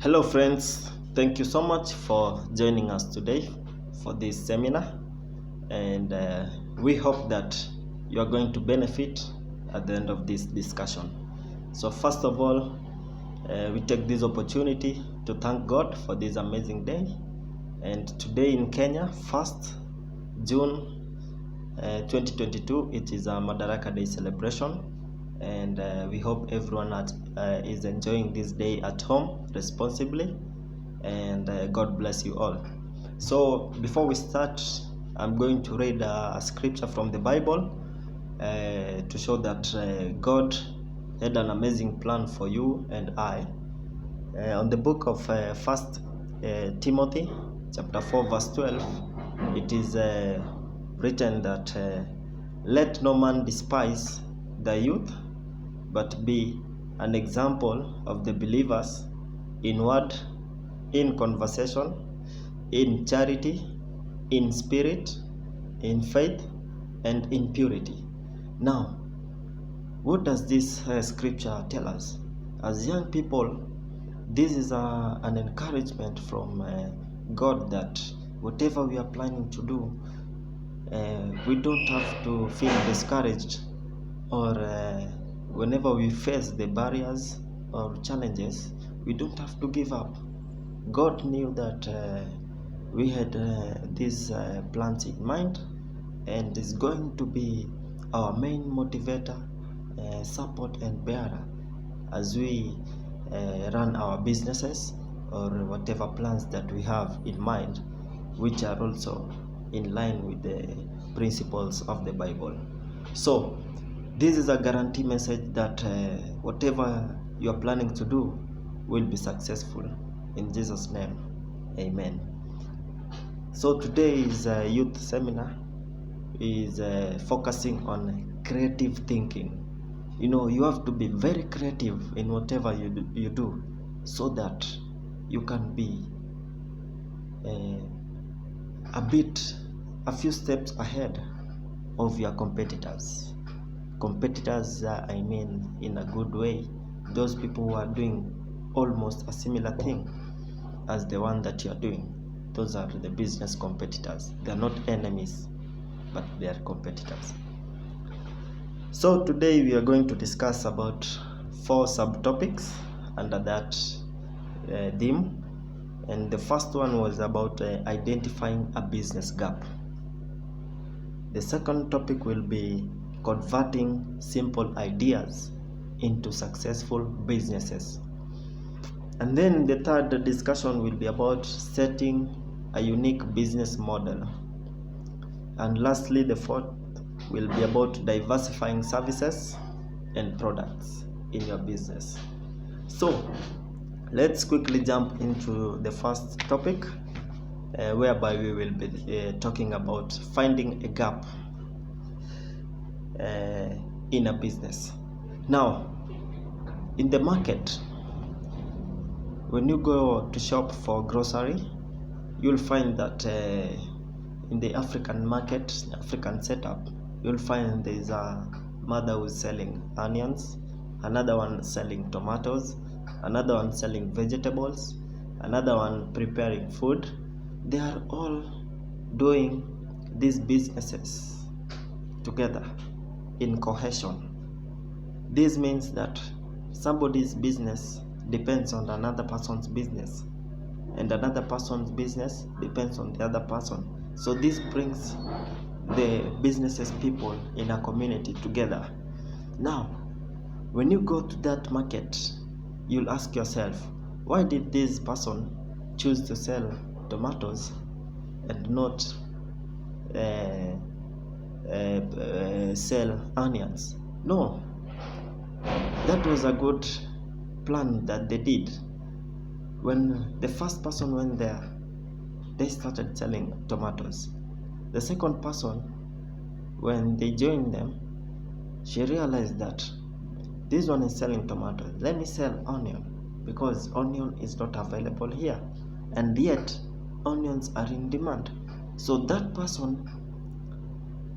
Hello, friends. Thank you so much for joining us today for this seminar, and we hope that you are going to benefit at the end of this discussion. So, first of all, we take this opportunity to thank God for this amazing day. And today in Kenya, 1st June 2022, it is a Madaraka Day celebration. And we hope everyone is enjoying this day at home responsibly, and God bless you all. So before we start, I'm going to read a scripture from the Bible to show that God had an amazing plan for you and I. On the book of 1st Timothy chapter 4 verse 12, it is written that let no man despise the youth, but be an example of the believers in word, in conversation, in charity, in spirit, in faith, and in purity. Now, what does this scripture tell us? As young people, this is an encouragement from God that whatever we are planning to do, we don't have to feel discouraged, or whenever we face the barriers or challenges, we don't have to give up. God knew that we had these plans in mind, and is going to be our main motivator, support and bearer as we run our businesses or whatever plans that we have in mind, which are also in line with the principles of the Bible. So this is a guarantee message that whatever you are planning to do will be successful in Jesus' name. Amen. So today's youth seminar is focusing on creative thinking. You know, you have to be very creative in whatever you do so that you can be a few steps ahead of your competitors. Competitors, I mean in a good way, those people who are doing almost a similar thing as the one that you are doing. Those are the business competitors. They are not enemies, but they are competitors. So today we are going to discuss about 4 subtopics under that theme, and the first one was about identifying a business gap. The second topic will be converting simple ideas into successful businesses. And then the third discussion will be about setting a unique business model. And lastly, the fourth will be about diversifying services and products in your business. So let's quickly jump into the first topic, whereby we will be talking about finding a gap in a business. Now, in the market, when you go to shop for grocery, you'll find that in the African market, African setup, you'll find there's a mother who's selling onions, another one selling tomatoes, another one selling vegetables, another one preparing food. They are all doing these businesses together in cohesion. This means that somebody's business depends on another person's business, and another person's business depends on the other person. So this brings the businesses people in a community together. Now, when you go to that market, you'll ask yourself, why did this person choose to sell tomatoes and not sell onions? No, that was a good plan that they did. When the first person went there, they started selling tomatoes. The second person, when they joined them, she realized that this one is selling tomatoes. Let me sell onion, because onion is not available here, and yet onions are in demand. So that person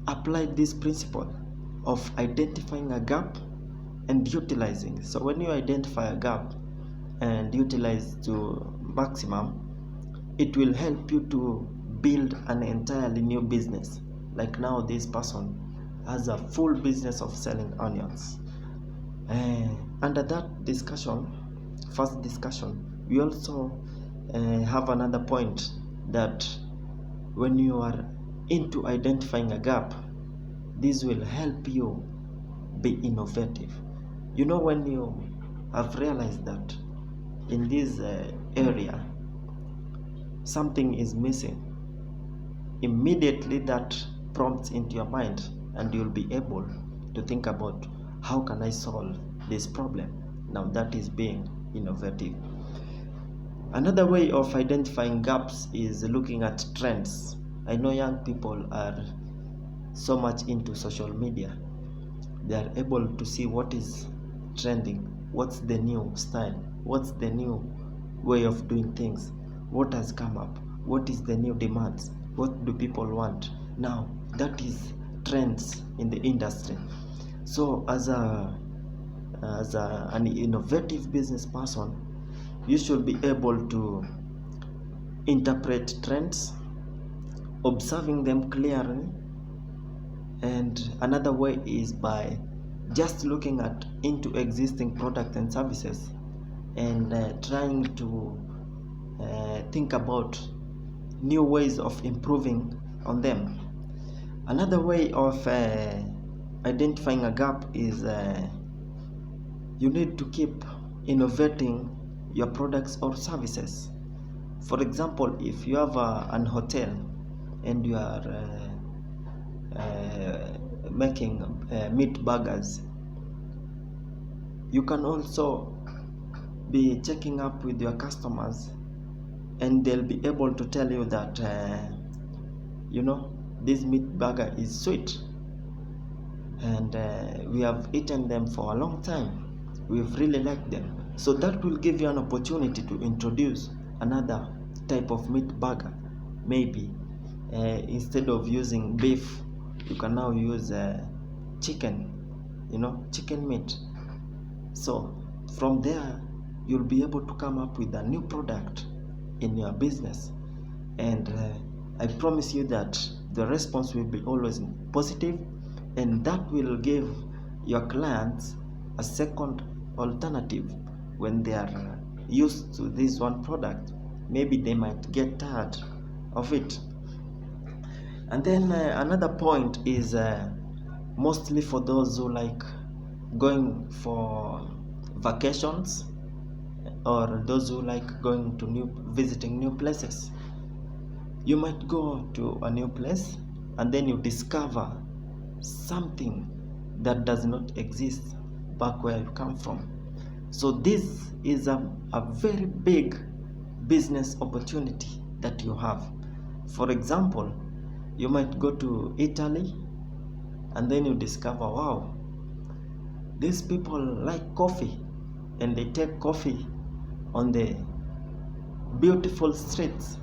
applied this principle of identifying a gap and utilizing. So when you identify a gap, and utilized to maximum, it will help you to build an entirely new business. Like now this person has a full business of selling onions. Under that discussion, first discussion, we also have another point that when you are into identifying a gap, this will help you be innovative. You know, when you have realized that in this area something is missing, immediately that prompts into your mind and you'll be able to think about how can I solve this problem. Now that is being innovative. Another way of identifying gaps is looking at trends. I know young people are so much into social media. They are able to see what is trending, what's the new style, what's the new way of doing things, what has come up, what is the new demands, what do people want. Now that is trends in the industry. So as an innovative business person, you should be able to interpret trends, observing them clearly. And another way is by just looking into existing products and services and trying to think about new ways of improving on them. Another way of identifying a gap is you need to keep innovating your products or services. For example, if you have an hotel and you are making meat burgers, you can also be checking up with your customers and they'll be able to tell you that this meat burger is sweet and we have eaten them for a long time, we've really liked them. So that will give you an opportunity to introduce another type of meat burger. Maybe instead of using beef, you can now use chicken meat. So from there you'll be able to come up with a new product in your business, and I promise you that the response will be always positive, and that will give your clients a second alternative when they are used to this one product. Maybe they might get tired of it. And then another point is mostly for those who like going for vacations, or those who like going to visiting new places. You might go to a new place and then you discover something that does not exist back where you come from. So this is a very big business opportunity that you have. For example, you might go to Italy and then you discover, wow, these people like coffee, and they take coffee on the beautiful streets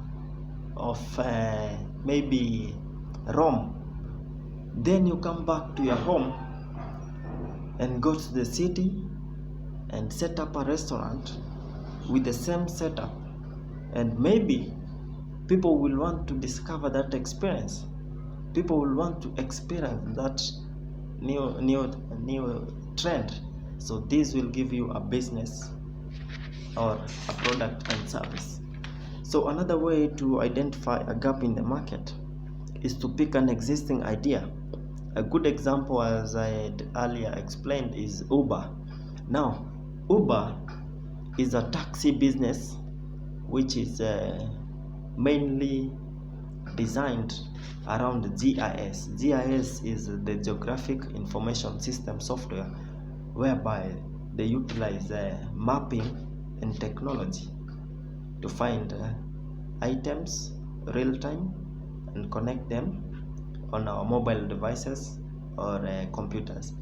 of maybe Rome. Then you come back to your home and go to the city and set up a restaurant with the same setup, and maybe people will want to discover that experience. People will want to experience that new trend. So this will give you a business or a product and service. So another way to identify a gap in the market is to pick an existing idea. A good example, as I had earlier explained, is Uber. Now, Uber is a taxi business which is mainly designed around GIS. GIS is the Geographic Information System software, whereby they utilize mapping and technology to find items real time and connect them on our mobile devices or computers.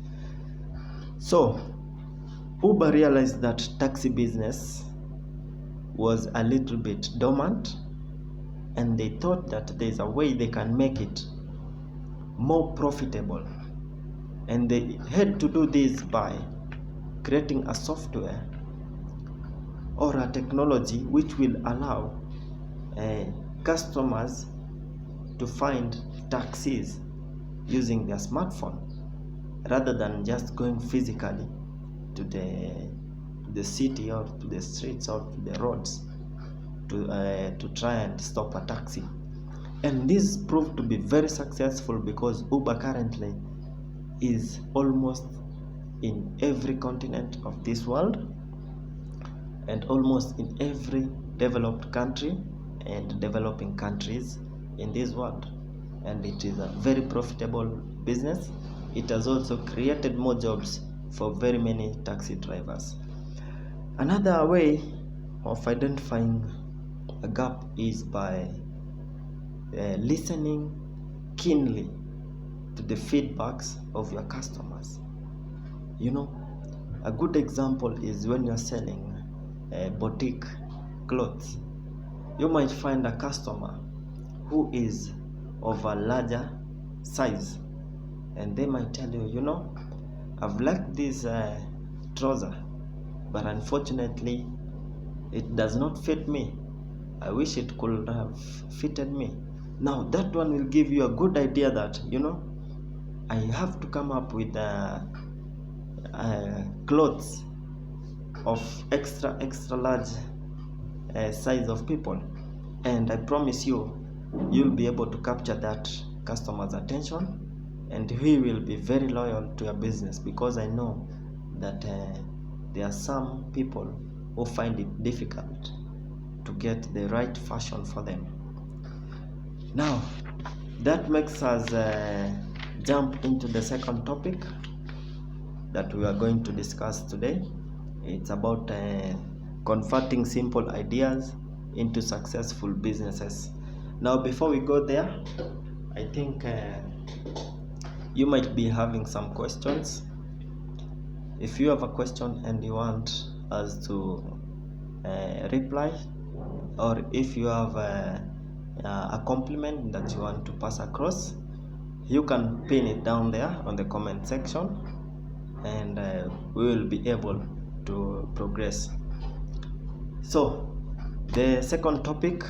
So Uber realized that taxi business was a little bit dormant, and they thought that there's a way they can make it more profitable, and they had to do this by creating a software or technology which will allow customers to find taxis using their smartphone rather than just going physically to the city or to the streets or to the roads to try and stop a taxi. And this proved to be very successful because Uber currently is almost in every continent of this world and almost in every developed country and developing countries in this world, and it is a very profitable business. It has also created more jobs for very many taxi drivers. Another way of identifying a gap is by listening keenly to the feedbacks of your customers. A good example is when you're selling boutique clothes. You might find a customer who is of a larger size, and they might tell you, I've liked this trouser, but unfortunately it does not fit me. I wish it could have fitted me. Now that one will give you a good idea that I have to come up with clothes of extra large size of people, and I promise you'll be able to capture that customer's attention, and he will be very loyal to your business, because I know that there are some people who find it difficult to get the right fashion for them. Now that makes us jump into the second topic that we are going to discuss today. It's about converting simple ideas into successful businesses. Now before we go there, I think you might be having some questions. If you have a question and you want us to reply, or if you have a compliment that you want to pass across, you can pin it down there on the comment section, and we will be able to progress. So the second topic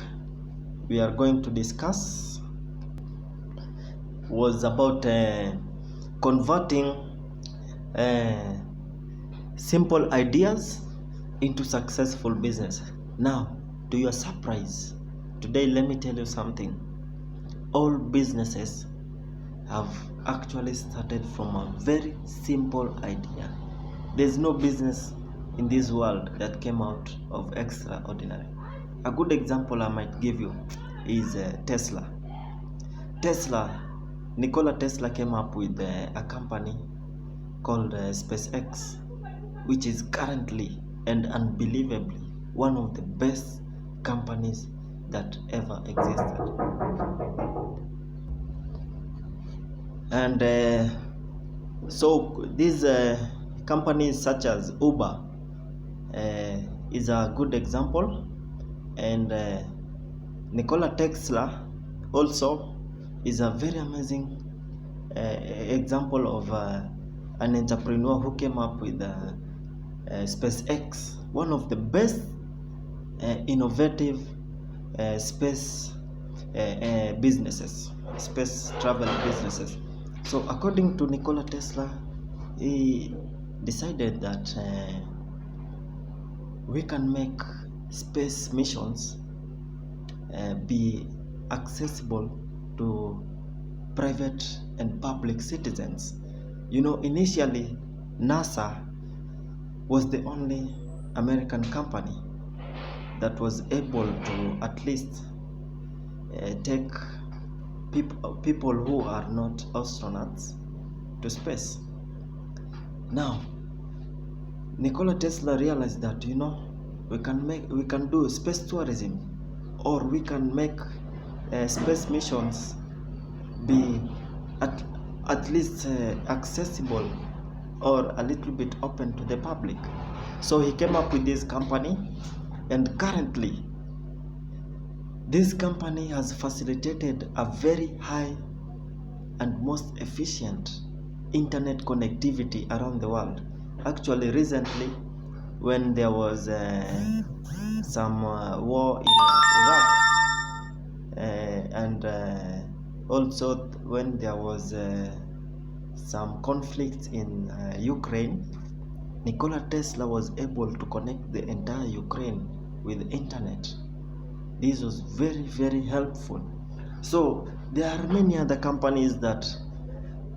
we are going to discuss was about converting simple ideas into successful business. Now, to your surprise, today let me tell you something. All businesses have actually started from a very simple idea. There's no business in this world that came out of extraordinary. A good example I might give you is Tesla. Nikola Tesla came up with a company called SpaceX, which is currently and unbelievably one of the best companies that ever existed. And so these companies such as Uber is a good example, and Nikola Tesla also is a very amazing example of an entrepreneur who came up with SpaceX, one of the best innovative space businesses, space travel businesses. So according to Nikola Tesla, he decided that we can make space missions be accessible to private and public citizens. Initially NASA was the only American company that was able to at least take people who are not astronauts to space. Now Nikola Tesla realized that we can do space tourism, or we can make space missions be at least accessible or a little bit open to the public. So he came up with this company, and currently this company has facilitated a very high and most efficient internet connectivity around the world. Actually, recently when there was some war in Iraq, and also when there was some conflict in Ukraine, Nikola Tesla was able to connect the entire Ukraine with internet. This was very, very helpful. So there are many other companies that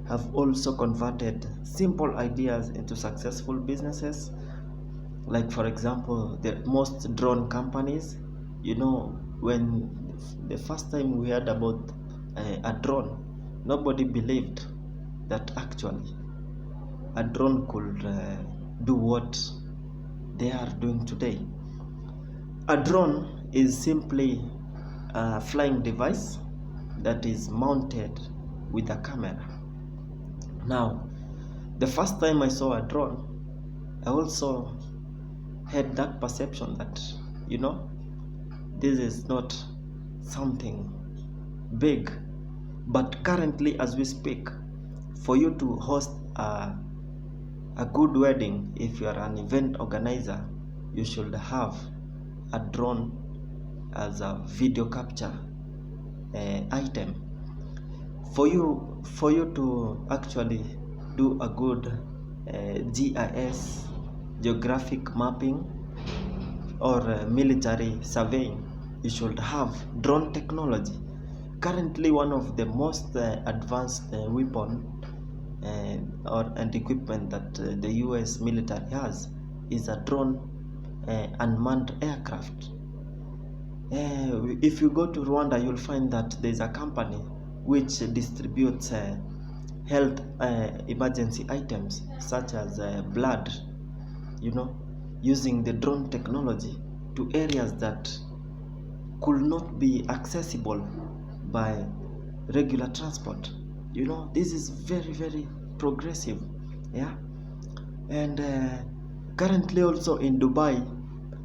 have also converted simple ideas into successful businesses. Like, for example, the most drone companies. When the first time we heard about a drone, nobody believed that actually a drone could do what they are doing today. A drone is simply a flying device that is mounted with a camera. Now, the first time I saw a drone, I also had that perception that, this is not something big. But currently, as we speak, for you to host a good wedding, if you are an event organizer, you should have a drone as a video capture item. For you to actually do a good GIS, geographic mapping, or military surveying, you should have drone technology. Currently, one of the most advanced weapon and equipment that the US military has is a drone unmanned aircraft. If you go to Rwanda, you'll find that there's a company which distributes health emergency items such as blood, using the drone technology to areas that could not be accessible by regular transport. This is very, very progressive. And currently also in Dubai,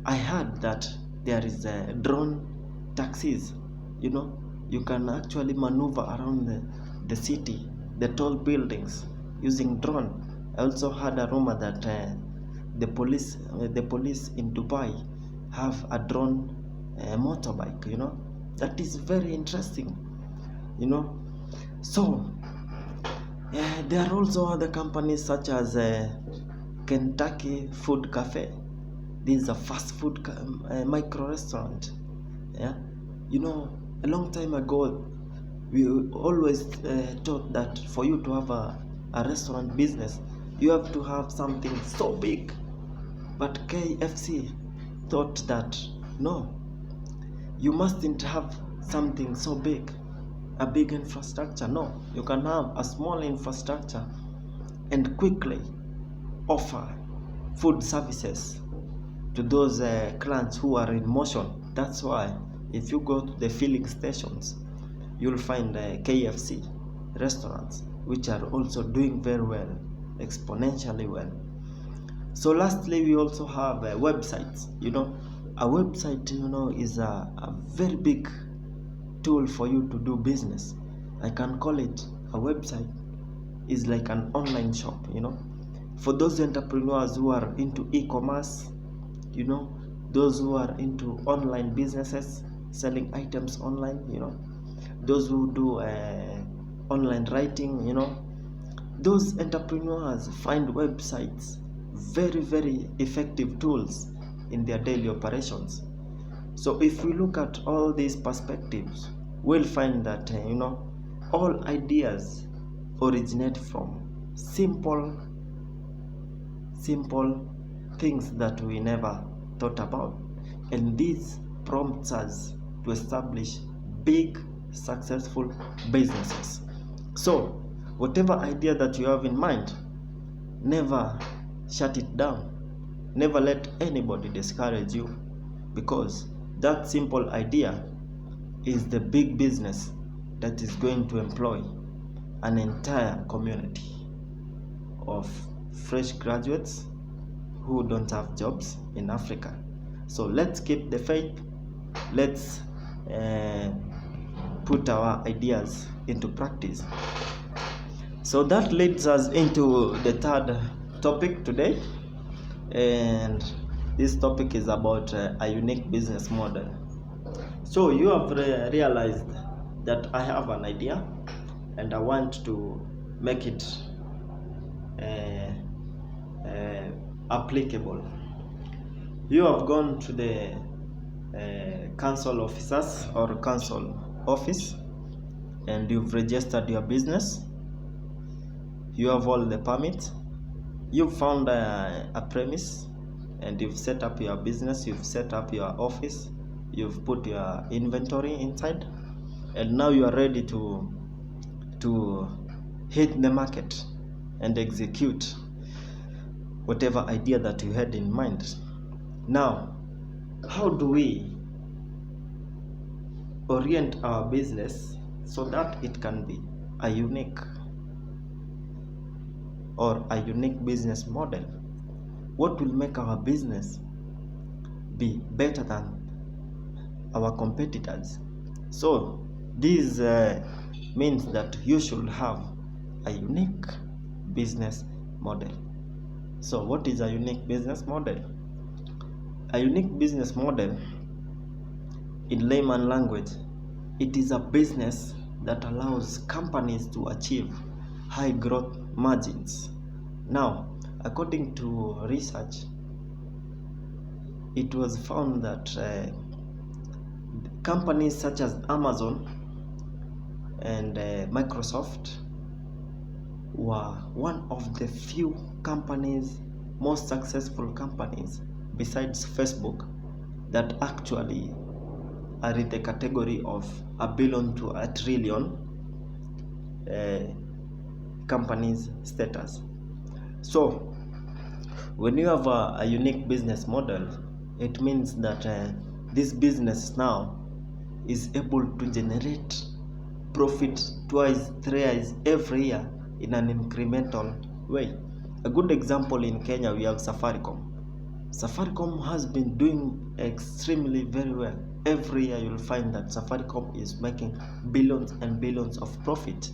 I heard that there is drone taxis. You can actually maneuver around the city, the tall buildings, using drone. I also heard a rumor that the police in Dubai have a drone motorbike. That is very interesting. So there are also other companies such as Kentucky Food Cafe. This is a fast food micro restaurant. A long time ago, we always thought that for you to have a restaurant business, you have to have something so big. But KFC thought that no, you mustn't have something so big, a big infrastructure. No, you can have a small infrastructure and quickly offer food services to those clients who are in motion. That's why if you go to the filling stations, you'll find KFC restaurants which are also doing very well, exponentially well. So lastly, we also have websites. A website is a very big tool for you to do business. I can call it a website is like an online shop. For those entrepreneurs who are into e-commerce, those who are into online businesses, selling items online, those who do online writing, those entrepreneurs find websites very, very effective tools in their daily operations. So if we look at all these perspectives, we'll find that all ideas originate from simple things that we never thought about, and this prompts us to establish big, successful businesses. So whatever idea that you have in mind, never shut it down. Never let anybody discourage you, because that simple idea is the big business that is going to employ an entire community of fresh graduates who don't have jobs in Africa. So let's keep the faith. Let's put our ideas into practice. So that leads us into the third topic today, and This topic is about a unique business model. So you have realized that I have an idea and I want to make it applicable. You have gone to the council officers or council office and you've registered your business. You have all the permits. You've found a premise and you've set up your business. You've set up your office. You've put your inventory inside, and now you are ready to hit the market and execute whatever idea that you had in mind. Now, how do we orient our business so that it can be a unique business model? What will make our business be better than our competitors? So this means that you should have a unique business model. So what is a unique business model? A unique business model, in layman language, it is a business that allows companies to achieve high growth margins. Now, according to research, it was found that companies such as Amazon and Microsoft were one of the few companies, most successful companies besides Facebook, that actually are in the category of $1 billion to $1 trillion companies status. So when you have a unique business model, it means that this business now is able to generate profit twice, thrice every year in an incremental way. A good example, in Kenya we have Safaricom. Safaricom has been doing extremely very well. Every year you'll find that Safaricom is making billions and billions of profit.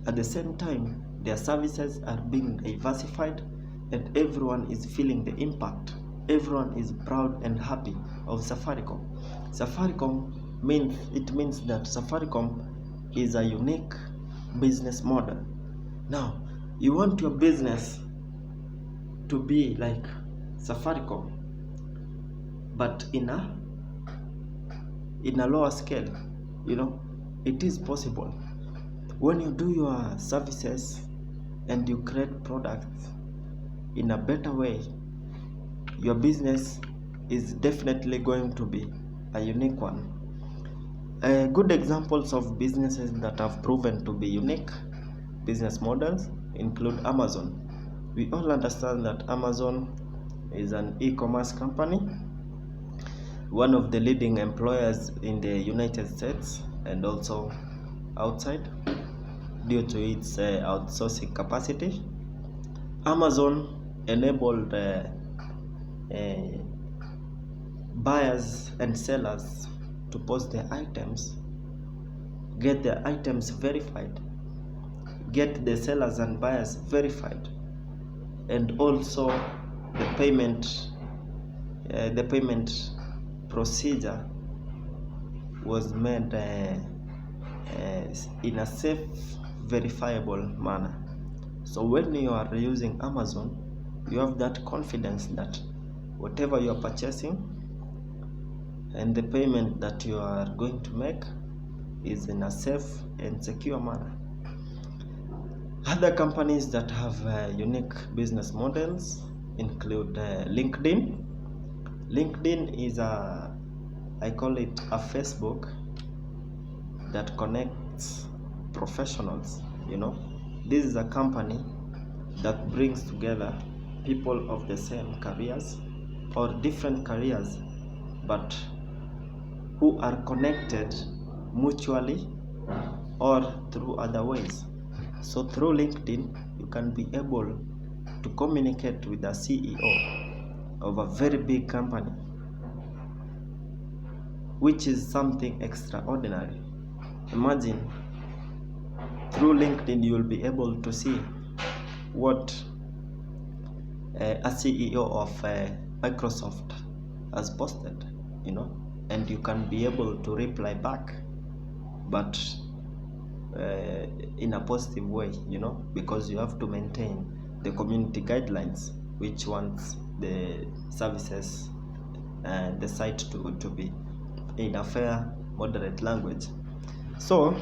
At the same time, their services are being diversified and everyone is feeling the impact. Everyone is proud and happy of Safaricom. Safaricom means that Safaricom is a unique business model. Now, you want your business to be like Safaricom, but in a lower scale. It is possible. When you do your services and you create products in a better way, your business is definitely going to be a unique one. Good examples of businesses that have proven to be unique business models include Amazon. We all understand that Amazon is an e-commerce company, one of the leading employers in the United States and also outside due to its outsourcing capacity. Amazon enabled buyers and sellers to post their items, get their items verified, get the sellers and buyers verified, and also the payment procedure was made in a safe, verifiable manner. So when you are using Amazon, you have that confidence that whatever you are purchasing and the payment that you are going to make is in a safe and secure manner. Other companies that have unique business models include LinkedIn. LinkedIn is I call it a Facebook that connects professionals. This is a company that brings together people of the same careers or different careers, but who are connected mutually or through other ways. So through LinkedIn, you can be able to communicate with the CEO of a very big company, which is something extraordinary. Imagine, through LinkedIn you will be able to see what a CEO of Microsoft has posted, and you can be able to reply back, but in a positive way, because you have to maintain the community guidelines which wants the services and the site to be in a fair, moderate language. So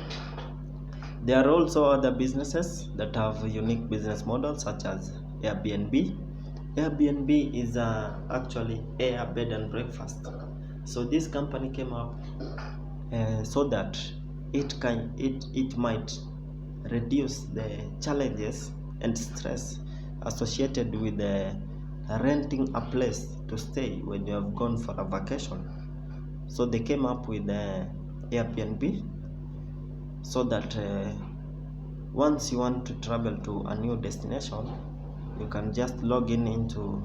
there are also other businesses that have unique business models, such as Airbnb. Airbnb is actually air, bed and breakfast. So this company came up so that it might reduce the challenges and stress associated with renting a place to stay when you have gone for a vacation. So they came up with Airbnb, so that once you want to travel to a new destination, you can just log in into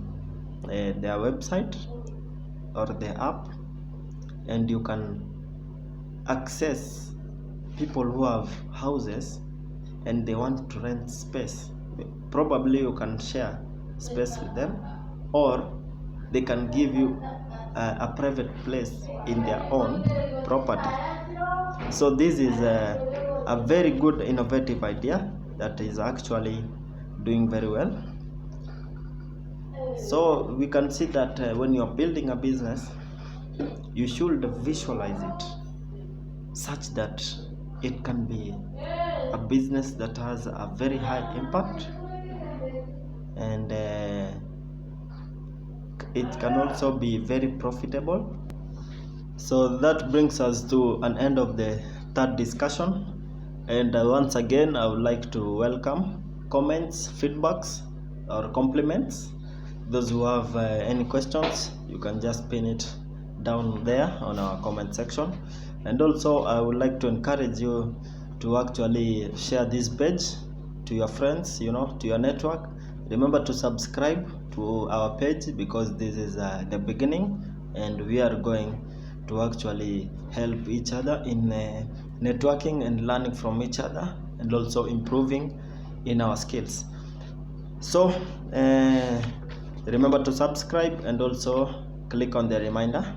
their website or the app, and you can access people who have houses and they want to rent space. Probably you can share space with them, or they can give you a private place in their own property. So this is a very good innovative idea that is actually doing very well. So we can see that when you're building a business, you should visualize it such that it can be a business that has a very high impact, and it can also be very profitable. So that brings us to an end of the third discussion, and once again I would like to welcome comments, feedbacks or compliments. Those who have any questions, you can just pin it down there on our comment section. And also I would like to encourage you to actually share this page to your friends, to your network. Remember to subscribe to our page, because this is the beginning, and we are going to actually help each other in networking and learning from each other, and also improving in our skills. So remember to subscribe and also click on the reminder.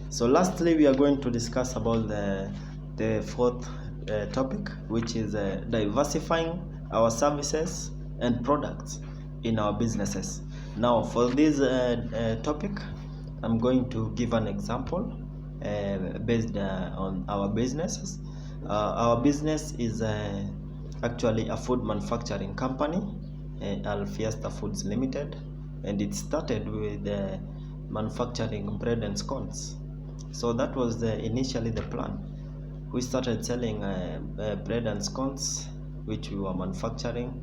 So lastly, we are going to discuss about the fourth topic, which is diversifying our services and products in our businesses. Now for this topic, I'm going to give an example based on our businesses. Our business is actually a food manufacturing company, Al Fiesta Foods Limited, and it started with manufacturing bread and scones. So that was initially the plan. We started selling bread and scones, which we were manufacturing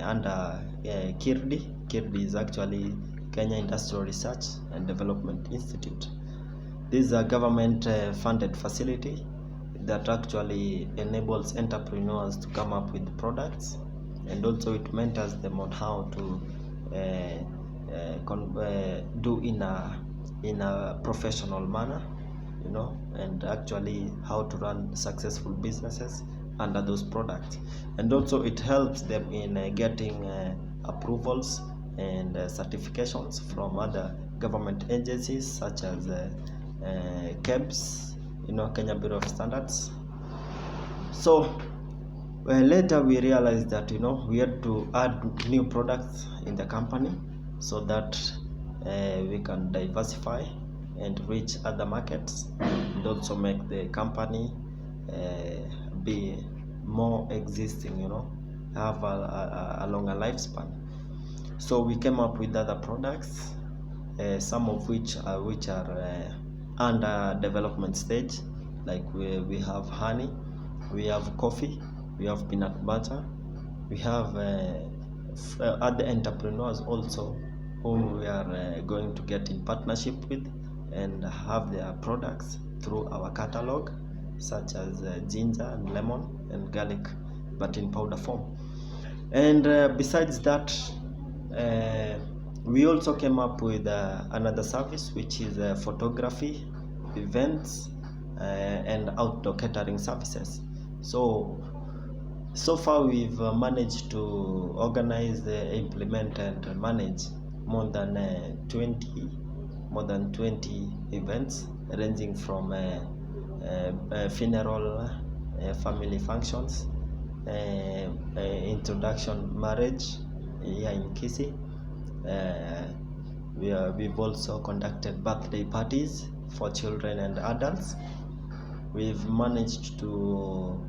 under KIRDI. KIRDI is actually Kenya Industrial Research and Development Institute. This is a government funded facility that actually enables entrepreneurs to come up with products, and also it mentors them on how to do in a professional manner, and actually how to run successful businesses under those products. And also it helps them in getting approvals and certifications from other government agencies, such as KEBS, Kenya Bureau of Standards. So later we realized that we had to add new products in the company, so that we can diversify and reach other markets, and also make the company be more existing, have a longer lifespan. So we came up with other products, some of which are under development stage. Like we have honey, we have coffee, we have peanut butter, we have other entrepreneurs also whom we are going to get in partnership with and have their products through our catalog, such as ginger and lemon and garlic, but in powder form. And besides that, we also came up with another service, which is photography, events, and outdoor catering services. So far we've managed to organize, implement and manage more than 20 more than 20 events ranging from funeral, family functions, introduction marriage here in Kisii. We've also conducted birthday parties for children and adults. We've managed to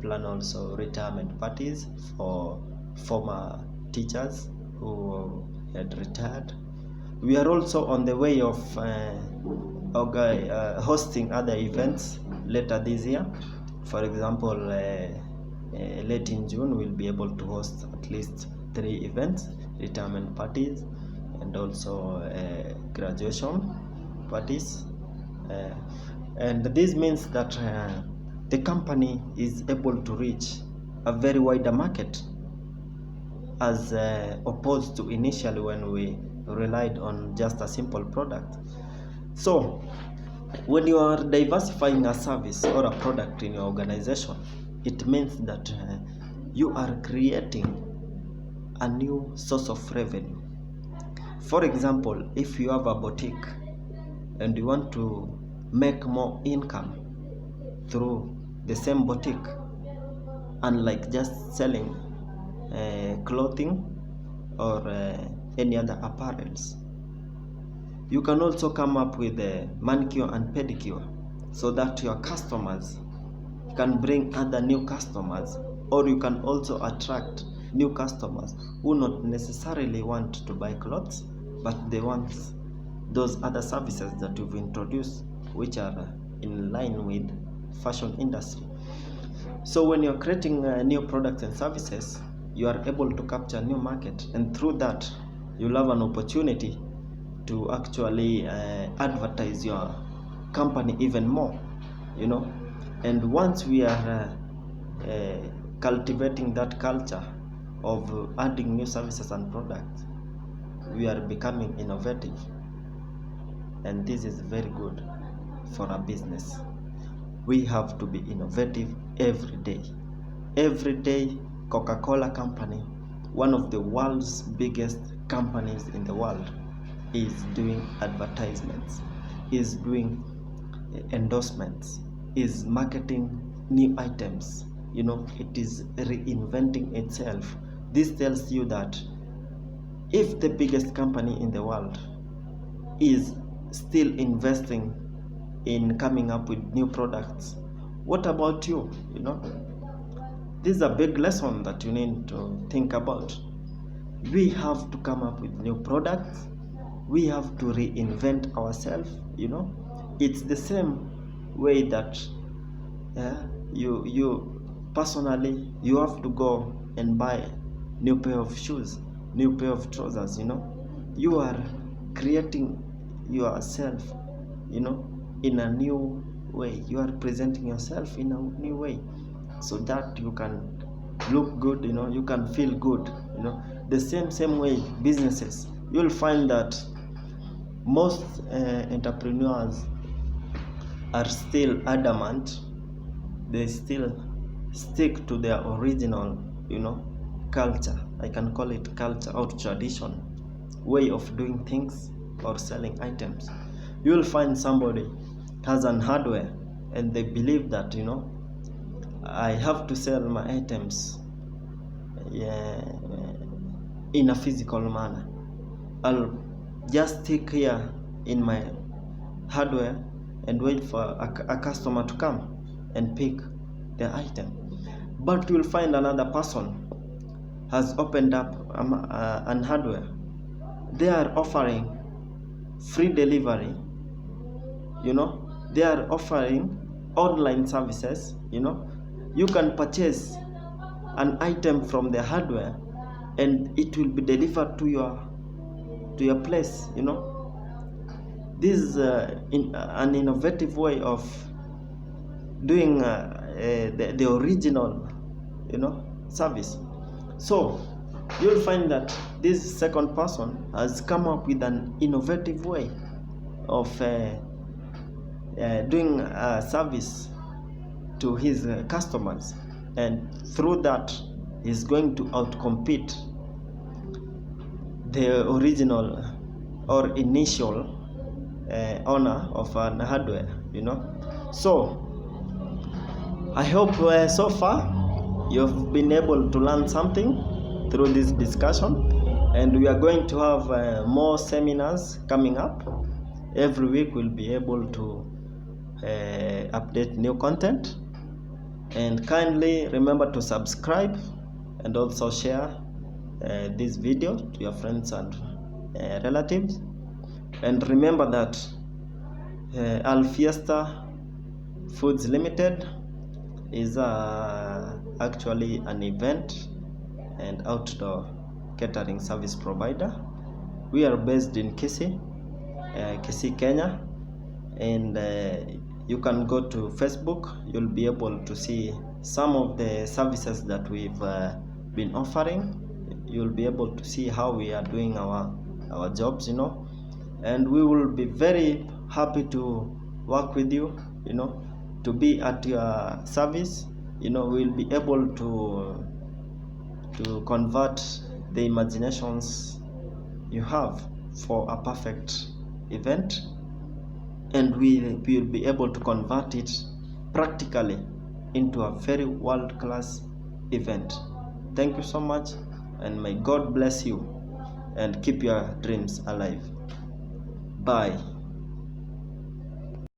plan also retirement parties for former teachers who had retired. We are also on the way of hosting other events later this year. For example, late in June we'll be able to host at least 3 events: retirement parties and also graduation parties. And this means that the company is able to reach a very wider market as opposed to initially when we relied on just a simple product. So when you are diversifying a service or a product in your organization, it means that you are creating a new source of revenue. For example, if you have a boutique and you want to make more income through the same boutique, unlike just selling clothing or any other apparels, you can also come up with a manicure and pedicure so that your customers can bring other new customers, or you can also attract new customers who not necessarily want to buy clothes, but they want those other services that you've introduced, which are in line with fashion industry. So when you're creating new products and services, you are able to capture a new market, and through that you'll have an opportunity to actually advertise your company even more, and once we are cultivating that culture of adding new services and products, we are becoming innovative, and this is very good for a business. We have to be innovative every day. Every day, Coca-Cola company, one of the world's biggest companies in the world, is doing advertisements, is doing endorsements, is marketing new items. It is reinventing itself. This tells you that if the biggest company in the world is still investing in coming up with new products, what about you? This is a big lesson that you need to think about. We have to come up with new products. We have to reinvent ourselves. It's the same way that you personally, you have to go and buy new pair of shoes, new pair of trousers. You are creating yourself in a new way. You are presenting yourself in a new way so that you can look good, you can feel good. The same way businesses, you'll find that most entrepreneurs are still adamant. They still stick to their original culture. I can call it culture or tradition, way of doing things or selling items. You will find somebody has an hardware and they believe that I have to sell my items in a physical manner. I'll just stick here in my hardware and wait for a customer to come and pick the item. But you'll find another person has opened up an hardware. They are offering free delivery. They are offering online services. You can purchase an item from the hardware and it will be delivered to your place. This is an innovative way of doing the original service. So you'll find that this second person has come up with an innovative way of doing a service to his customers, and through that he's going to outcompete the original or initial owner of an hardware, So I hope so far you've been able to learn something through this discussion, and we are going to have more seminars coming up. Every week we'll be able to update new content, and kindly remember to subscribe and also share this video to your friends and relatives. And remember that Al Fiesta Foods Limited is actually an event and outdoor catering service provider. We are based in Kisii, Kenya, and you can go to Facebook. You'll be able to see some of the services that we've been offering. You'll be able to see how we are doing our jobs, and we will be very happy to work with you, to be at your service. We'll be able to convert the imaginations you have for a perfect event, and we will be able to convert it practically into a very world-class event. Thank you so much, and may God bless you and keep your dreams alive. Bye.